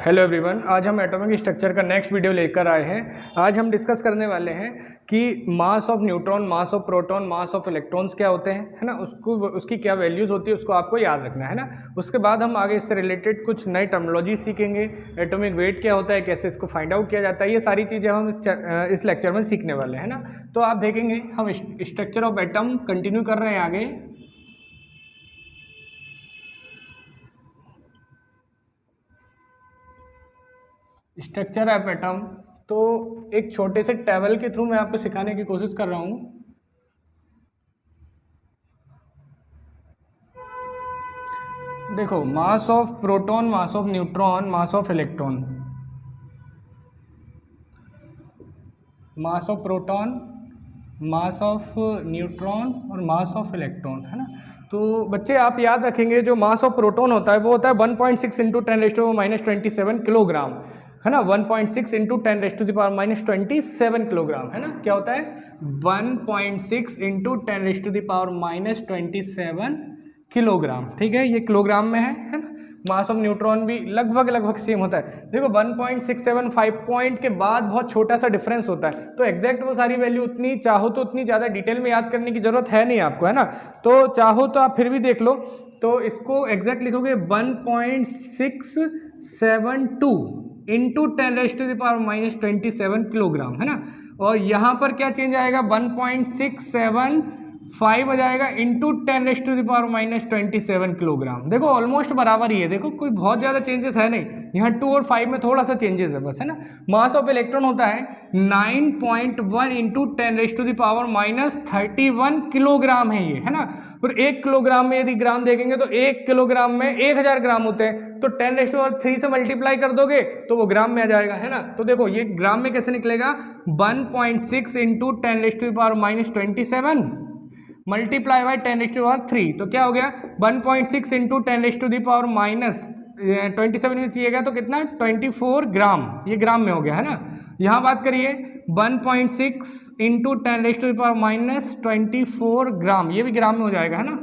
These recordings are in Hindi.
हेलो एवरीवन, आज हम एटॉमिक स्ट्रक्चर का नेक्स्ट वीडियो लेकर आए हैं। आज हम डिस्कस करने वाले हैं कि mass of neutron, mass of proton, mass of electrons क्या होते हैं, है ना। उसकी क्या वैल्यूज़ होती है, उसको आपको याद रखना है ना। उसके बाद हम आगे इससे रिलेटेड कुछ नई टर्मिनोलॉजी सीखेंगे। एटॉमिक वेट क्या होता है, कैसे इसको फाइंड आउट किया जाता है, ये सारी चीज़ें हम इस लेक्चर में सीखने वाले हैं ना। तो आप देखेंगे हम स्ट्रक्चर ऑफ एटम कंटिन्यू कर रहे हैं आगे। स्ट्रक्चर ऑफ एटम तो एक छोटे से टेबल के थ्रू मैं आपको सिखाने की कोशिश कर रहा हूं। देखो, mass of proton, mass of neutron, mass of electron, mass of proton, mass of neutron और मास ऑफ इलेक्ट्रॉन, है ना। तो बच्चे आप याद रखेंगे, जो मास ऑफ प्रोटॉन होता है वो होता है 1.6 इंटू 10⁻⁻27 किलोग्राम, है ना। 1.6 इंटू 10⁻⁻27 किलोग्राम, है ना। क्या होता है 1.6 इंटू 10⁻⁻27 किलोग्राम, ठीक है। ये किलोग्राम में है ना। मास ऑफ न्यूट्रॉन भी लगभग सेम होता है। देखो 1.675 पॉइंट के बाद बहुत छोटा सा डिफरेंस होता है, तो एग्जैक्ट वो सारी वैल्यू उतनी चाहो तो उतनी ज़्यादा डिटेल में याद करने की जरूरत है नहीं आपको, है ना। तो चाहो तो आप फिर भी देख लो, तो इसको एग्जैक्ट लिखोगे 1.672 इंटू 10⁻⁻27 किलोग्राम, है ना। और यहाँ पर क्या चेंज आएगा, 1.675 आ जाएगा इंटू 10⁻⁻27 किलोग्राम। देखो ऑलमोस्ट बराबर ही है, देखो कोई बहुत ज़्यादा चेंजेस है नहीं। यहाँ 2 और 5 में थोड़ा सा चेंजेस है बस, है ना। मास ऑफ इलेक्ट्रॉन होता है 9.1 इंटू 10⁻⁻31 किलोग्राम है ये, है ना। और 1 किलोग्राम में यदि ग्राम देखेंगे तो 1 किलोग्राम में 1000 ग्राम होते हैं, तो 10⁻³ से मल्टीप्लाई कर दोगे तो वो ग्राम में आ जाएगा, है ना। तो देखो ये ग्राम में कैसे निकलेगा, 1.6 इंटू 10⁻⁻27 मल्टीप्लाई बाई 10⁻³ तो क्या हो गया 1.6 इंटू 10⁻⁻27 में चाहिएगा तो कितना 24 ग्राम, ये ग्राम में हो गया, है ना। यहाँ बात करिए 1.6 इंटू 10⁻⁻24 ग्राम, ये भी ग्राम में हो जाएगा, है ना।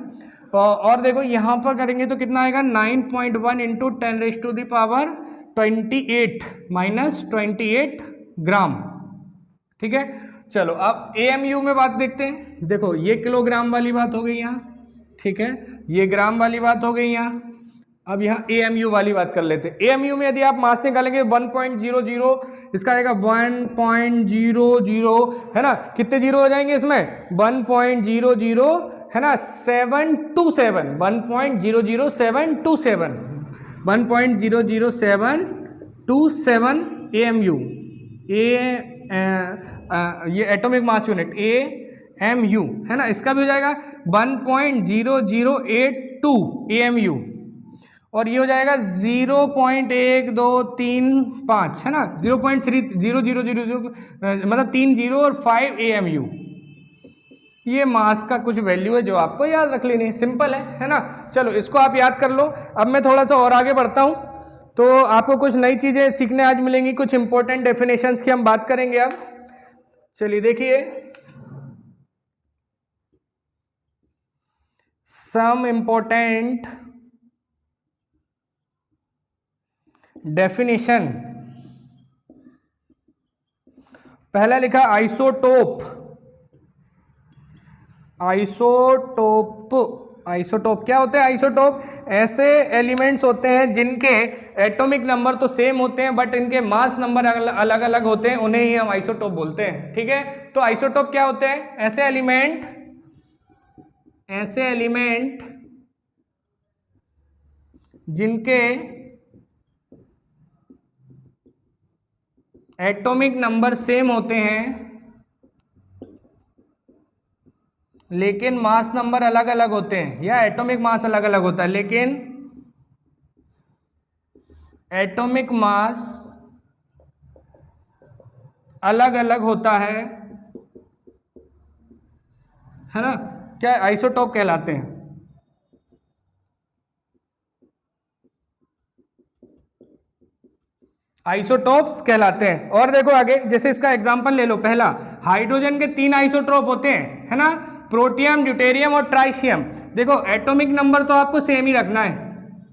और देखो यहाँ पर करेंगे तो कितना आएगा 9.1 इंटू 10⁻28 ग्राम, ठीक है। चलो अब AMU में बात देखते हैं। देखो ये किलोग्राम वाली बात हो गई यहाँ, ठीक है, ये ग्राम वाली बात हो गई यहाँ। अब यहाँ AMU वाली बात कर लेते हैं। AMU में यदि आप मास निकालेंगे 1.00, इसका आएगा 1.00, है ना। कितने जीरो हो जाएंगे इसमें 1.00, है ना, 727, 1.00727, 1.00727 AMU, ये एटॉमिक मास यूनिट AMU, है ना। इसका भी हो जाएगा 1.0082 AMU, और ये हो जाएगा 0.1235, है ना, 0.3000, मतलब 3 0 और 5 AMU। ये मास का कुछ वैल्यू है जो आपको याद रख लेनी है, सिंपल है ना। चलो इसको आप याद कर लो। अब मैं थोड़ा सा और आगे बढ़ता हूं, तो आपको कुछ नई चीजें सीखने आज मिलेंगी, कुछ इंपॉर्टेंट डेफिनेशंस की हम बात करेंगे अब। चलिए देखिए, सम इंपॉर्टेंट डेफिनेशन। पहला लिखा आइसोटोप। आइसोटोप क्या होते हैं, आइसोटोप ऐसे एलिमेंट्स होते हैं जिनके एटॉमिक नंबर तो सेम होते हैं बट इनके मास नंबर अलग अलग होते हैं, उन्हें ही हम आइसोटोप बोलते हैं, ठीक है। तो आइसोटोप क्या होते हैं, ऐसे एलिमेंट जिनके एटॉमिक नंबर सेम होते हैं लेकिन मास नंबर अलग अलग होते हैं, या एटॉमिक मास अलग अलग होता है लेकिन एटॉमिक मास अलग अलग होता है ना, क्या आइसोटोप कहलाते हैं। आइसोटोप्स कहलाते हैं। और देखो आगे, जैसे इसका एग्जांपल ले लो, पहला हाइड्रोजन के 3 आइसोटोप होते हैं, है ना, प्रोटियम, ड्यूटेरियम और ट्राइशियम। देखो एटॉमिक नंबर तो आपको सेम ही रखना है,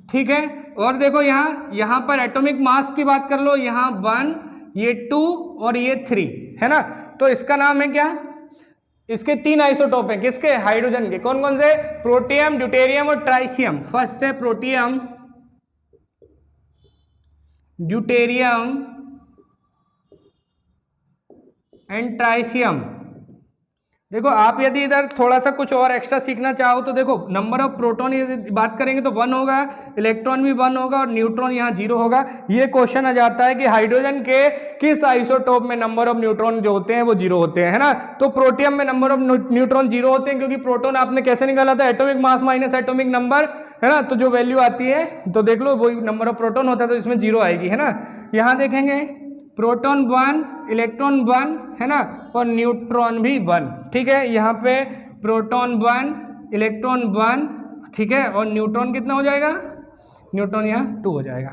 ठीक है, और देखो यहाँ पर एटॉमिक मास की बात कर लो, यहाँ 1, ये 2 और ये 3 है ना। तो इसका नाम है क्या, इसके 3 आइसोटोप हैं, किसके, हाइड्रोजन के। कौन कौन से, प्रोटियम, ड्यूटेरियम और ट्राइशियम। फर्स्ट है प्रोटियम, ड्यूटेरियम एंड ट्राइशियम। देखो आप यदि इधर थोड़ा सा कुछ और एक्स्ट्रा सीखना चाहो तो देखो नंबर ऑफ प्रोटॉन यदि बात करेंगे तो 1 होगा, इलेक्ट्रॉन भी 1 होगा और न्यूट्रॉन यहाँ 0 होगा। ये क्वेश्चन आ जाता है कि हाइड्रोजन के किस आइसोटोप में नंबर ऑफ न्यूट्रॉन जो होते हैं वो 0 होते हैं, है ना। तो प्रोटियम में नंबर ऑफ न्यूट्रॉन 0 होते हैं, क्योंकि प्रोटॉन आपने कैसे निकाला था, atomic mass minus atomic number, है ना। तो जो वैल्यू आती है तो देख लो वही नंबर ऑफ प्रोटॉन होता है, तो इसमें 0 आएगी, है ना। यहाँ देखेंगे प्रोटॉन 1, इलेक्ट्रॉन 1, है ना, और न्यूट्रॉन भी 1, ठीक है। यहाँ पे प्रोटॉन 1, इलेक्ट्रॉन 1, ठीक है, और न्यूट्रॉन कितना हो जाएगा, न्यूट्रॉन यहाँ 2 हो जाएगा।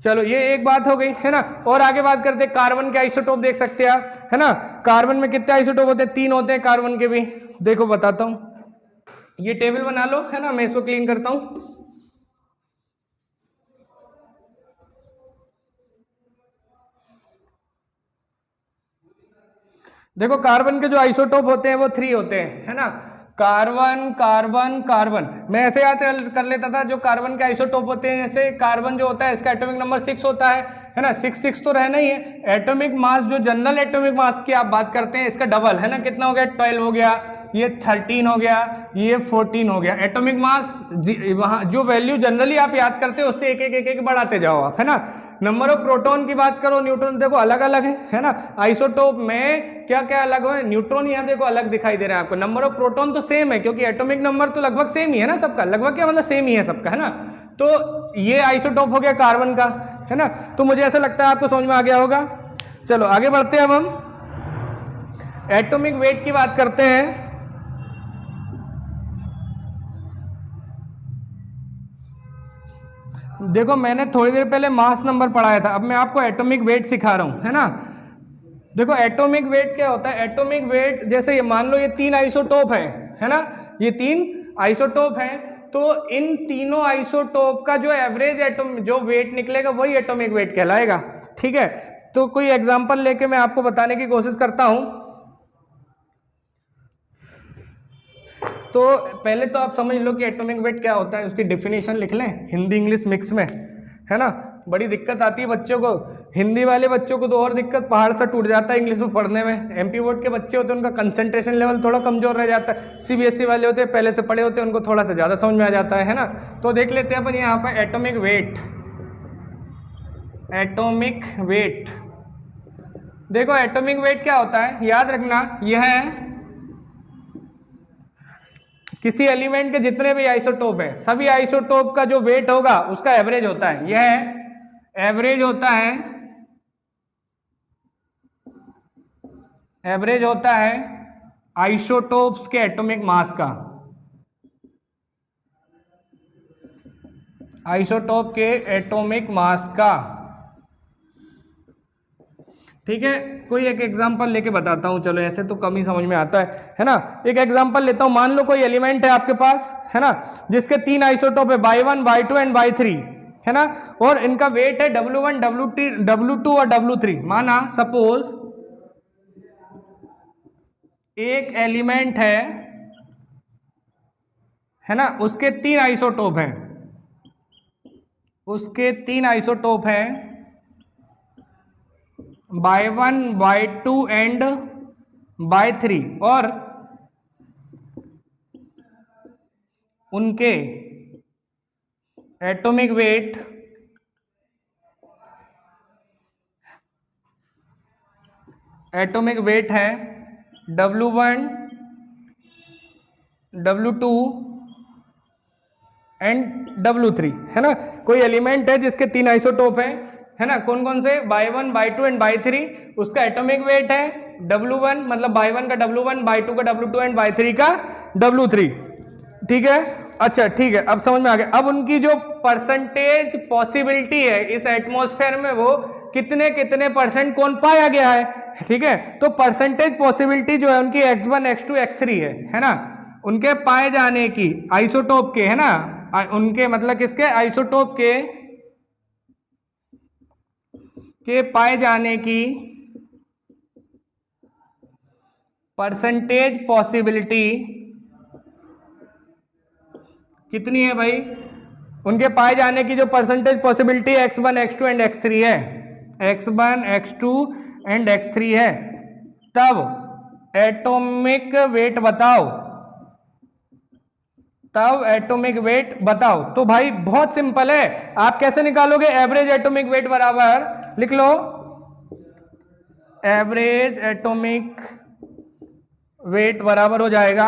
चलो ये एक बात हो गई, है ना। और आगे बात करते हैं, कार्बन के आइसोटोप देख सकते हैं आप, है ना। कार्बन में कितने आइसोटोप होते हैं, 3 होते हैं कार्बन के भी। देखो बताता हूँ, ये टेबल बना लो, है ना, मैं इसको क्लीन करता हूँ। देखो कार्बन के जो आइसोटोप होते हैं वो 3 होते हैं, है ना। Carbon, carbon, carbon. मैं ऐसे याद कर लेता था, जो कार्बन के आइसोटोप होते हैं, जैसे कार्बन जो होता है इसका एटॉमिक नंबर 6 होता है ना। 6 तो रहना ही है। एटॉमिक मास, जो जनरल एटॉमिक मास की आप बात करते हैं, इसका डबल, है ना। कितना हो गया, 12 हो गया, ये 13 हो गया, ये 14 हो गया। एटॉमिक मास वहाँ जो वैल्यू जनरली आप याद करते हो उससे एक एक एक एक बढ़ाते जाओ आप, है ना। नंबर ऑफ प्रोटॉन की बात करो, न्यूट्रॉन देखो अलग अलग है ना। आइसोटोप में क्या क्या अलग है, न्यूट्रॉन यहाँ देखो अलग दिखाई दे रहा है आपको। नंबर ऑफ प्रोटॉन तो सेम है, क्योंकि एटॉमिक नंबर तो लगभग सेम ही है ना सबका, लगभग क्या मतलब सेम ही है सबका, है ना। तो ये आइसोटोप हो गया कार्बन का, है ना। तो मुझे ऐसा लगता है आपको समझ में आ गया होगा। चलो आगे बढ़ते हैं, अब हम एटॉमिक वेट की बात करते हैं। देखो मैंने थोड़ी देर पहले मास नंबर पढ़ाया था, अब मैं आपको एटॉमिक वेट सिखा रहा हूं, है ना। देखो एटॉमिक वेट क्या होता है, एटॉमिक वेट जैसे ये मान लो ये 3 आइसोटोप है ना, ये 3 आइसोटोप हैं, तो इन तीनों आइसोटोप का जो एवरेज एटॉमिक जो वेट निकलेगा वही एटॉमिक वेट कहलाएगा, ठीक है। तो कोई एग्जांपल लेके मैं आपको बताने की कोशिश करता हूं। तो पहले तो आप समझ लो कि एटॉमिक वेट क्या होता है, उसकी डेफिनेशन लिख लें हिंदी इंग्लिश मिक्स में, है ना। बड़ी दिक्कत आती है बच्चों को, हिंदी वाले बच्चों को तो और दिक्कत, पहाड़ सा टूट जाता है इंग्लिश में पढ़ने में। एमपी बोर्ड के बच्चे होते हैं उनका कंसंट्रेशन लेवल थोड़ा कमजोर रह जाता है, सीबीएसई वाले होते हैं पहले से पढ़े होते हैं उनको थोड़ा सा ज़्यादा समझ में आ जाता है ना। तो देख लेते हैं अपन यहाँ पर एटॉमिक वेट। एटॉमिक वेट, देखो एटॉमिक वेट क्या होता है, याद रखना यह किसी एलिमेंट के जितने भी आइसोटोप है, सभी आइसोटोप का जो वेट होगा उसका एवरेज होता है। यह एवरेज होता है, एवरेज होता है आइसोटोप्स के एटॉमिक मास का, आइसोटोप के एटॉमिक मास का, ठीक है। कोई एक एग्जांपल लेके बताता हूं, चलो ऐसे तो कम ही समझ में आता है ना। एक एग्जांपल लेता हूं, मान लो कोई एलिमेंट है आपके पास, है ना, जिसके 3 आइसोटोप है, y1 y2 एंड y3, है ना, और इनका वेट है W1 W2 और W3। माना सपोज एक एलिमेंट है ना, उसके 3 आइसोटोप हैं, उसके 3 आइसोटोप हैं y1 y2 एंड y3, और उनके एटॉमिक वेट है W1 W2 एंड W3, है ना। कोई एलिमेंट है जिसके 3 आइसोटोप है ना, कौन कौन से, y1 y2 एंड y3, उसका एटॉमिक वेट है W1 मतलब y1 का W1, y2 का W2 एंड y3 का W3, ठीक है। अच्छा ठीक है, अब समझ में आ गया। अब उनकी जो परसेंटेज पॉसिबिलिटी है इस एटमॉस्फेयर में, वो कितने कितने परसेंट कौन पाया गया है, ठीक है। तो परसेंटेज पॉसिबिलिटी जो है उनकी x1 x2 x3 है ना, उनके पाए जाने की आइसोटोप के, है ना, उनके मतलब किसके, आइसोटोप के पाए जाने की परसेंटेज पॉसिबिलिटी कितनी है भाई, उनके पाए जाने की जो percentage possibility x1 x2 and x3 है, x1 x2 एंड x3 है, तब एटॉमिक वेट बताओ, तब एटॉमिक वेट बताओ। तो भाई बहुत सिंपल है, आप कैसे निकालोगे, एवरेज एटॉमिक वेट बराबर, लिख लो एवरेज एटॉमिक वेट बराबर हो जाएगा,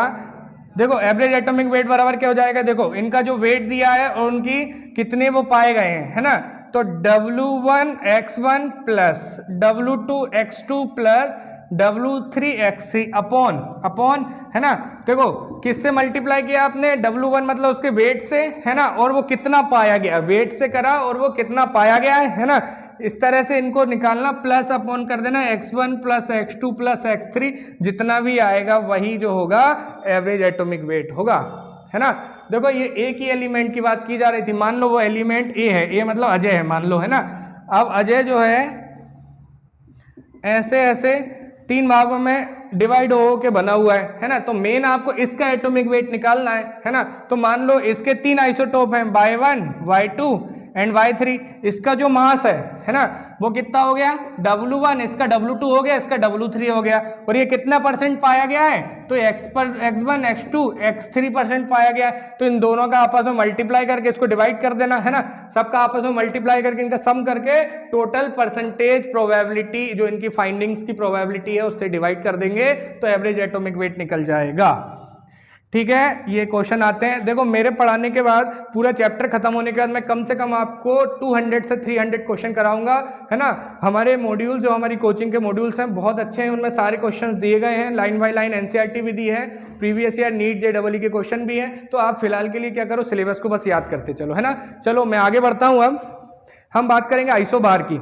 देखो एवरेज एटॉमिक वेट बराबर क्या हो जाएगा, देखो इनका जो वेट दिया है और उनकी कितने वो पाए गए हैं, है ना, तो W1 x1 plus W2 x2 plus W3 x3 upon है ना, देखो किससे मल्टीप्लाई किया आपने, W1 मतलब उसके वेट से, है ना, और वो कितना पाया गया, वेट से करा और वो कितना पाया गया है ना, इस तरह से इनको निकालना, प्लस अपॉन कर देना x1 plus x2 plus x3, जितना भी आएगा वही जो होगा एवरेज एटॉमिक वेट होगा, है ना। देखो ये एक ही एलिमेंट की बात की जा रही थी, मान लो वो एलिमेंट ए है, ए मतलब अजय है मान लो, है ना। अब अजय जो है ऐसे ऐसे 3 भागों में डिवाइड हो के बना हुआ है ना, तो मेन आपको इसका एटॉमिक वेट निकालना है ना। तो मान लो इसके 3 आइसोटोप हैं, y1 y2 एंड y3, इसका जो मास है ना, वो कितना हो गया, W1, इसका W2 हो गया, इसका W3 हो गया, और ये कितना परसेंट पाया गया है, तो x1 x2 x3% पाया गया है, तो इन दोनों का आपस में मल्टीप्लाई करके इसको डिवाइड कर देना, है ना, सबका आपस में मल्टीप्लाई करके इनका सम करके टोटल परसेंटेज प्रोबेबिलिटी जो इनकी फाइंडिंग्स की प्रोबेबिलिटी है उससे डिवाइड कर देंगे, तो एवरेज एटॉमिक वेट निकल जाएगा। ठीक है, ये क्वेश्चन आते हैं, देखो मेरे पढ़ाने के बाद पूरा चैप्टर खत्म होने के बाद मैं कम से कम आपको 200 से 300 क्वेश्चन कराऊंगा, है ना। हमारे मॉड्यूल जो हमारी कोचिंग के मॉड्यूल्स हैं बहुत अच्छे हैं, उनमें सारे क्वेश्चंस दिए गए हैं, लाइन बाय लाइन एनसीईआरटी भी दी है, प्रीवियस ईयर नीट जेईई के क्वेश्चन भी हैं, तो आप फिलहाल के लिए क्या करो, सिलेबस को बस याद करते चलो, है ना। चलो मैं आगे बढ़ता हूँ, अब हम बात करेंगे आइसोबार की।